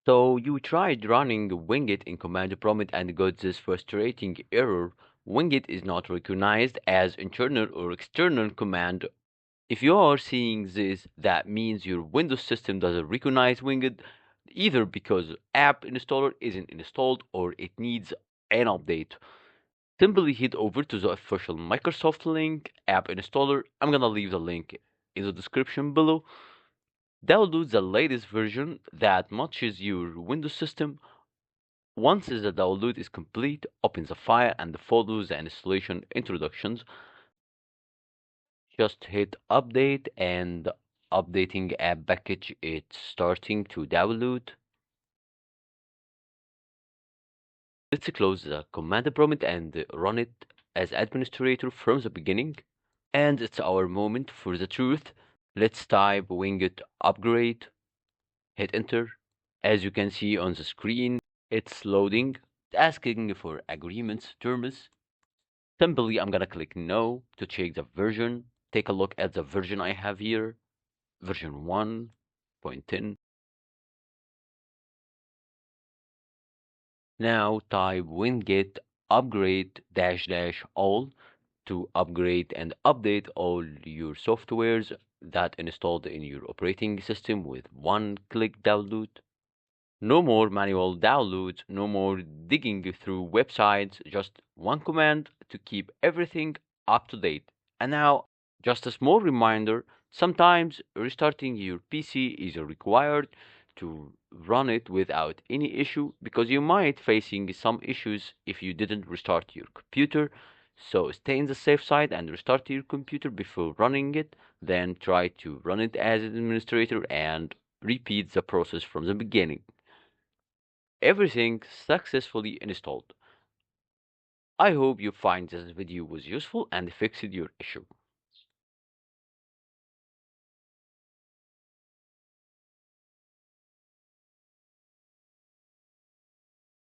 So you tried running Winget in command prompt and got this frustrating error. Winget is not recognized as internal or external command. If you are seeing this, that means your Windows system doesn't recognize Winget either because app installer isn't installed or it needs an update. Simply head over to the official Microsoft link, app installer. I'm gonna leave the link in the description below. Download the latest version that matches your Windows system. Once the download is complete, open the file and follow the installation instructions. Just hit update and updating app package. It's starting to download. Let's close the command prompt and run it as administrator from the beginning. And it's our moment for the truth. Let's type Winget upgrade, hit enter. As you can see on the screen, it's loading, asking for agreements terms. Simply, I'm gonna click no to check the version. Take a look at the version I have here, version 1.10. Now type winget upgrade dash dash all to upgrade and update all your softwares that installed in your operating system with one click download. No more manual downloads, no more digging through websites, just one command to keep everything up to date. And now, just a small reminder, sometimes restarting your PC is required to run it without any issue because you might facing some issues if you didn't restart your computer. So stay in the safe side and restart your computer before running it, then try to run it as an administrator and repeat the process from the beginning. Everything successfully installed. I hope you find this video was useful and fixed your issue.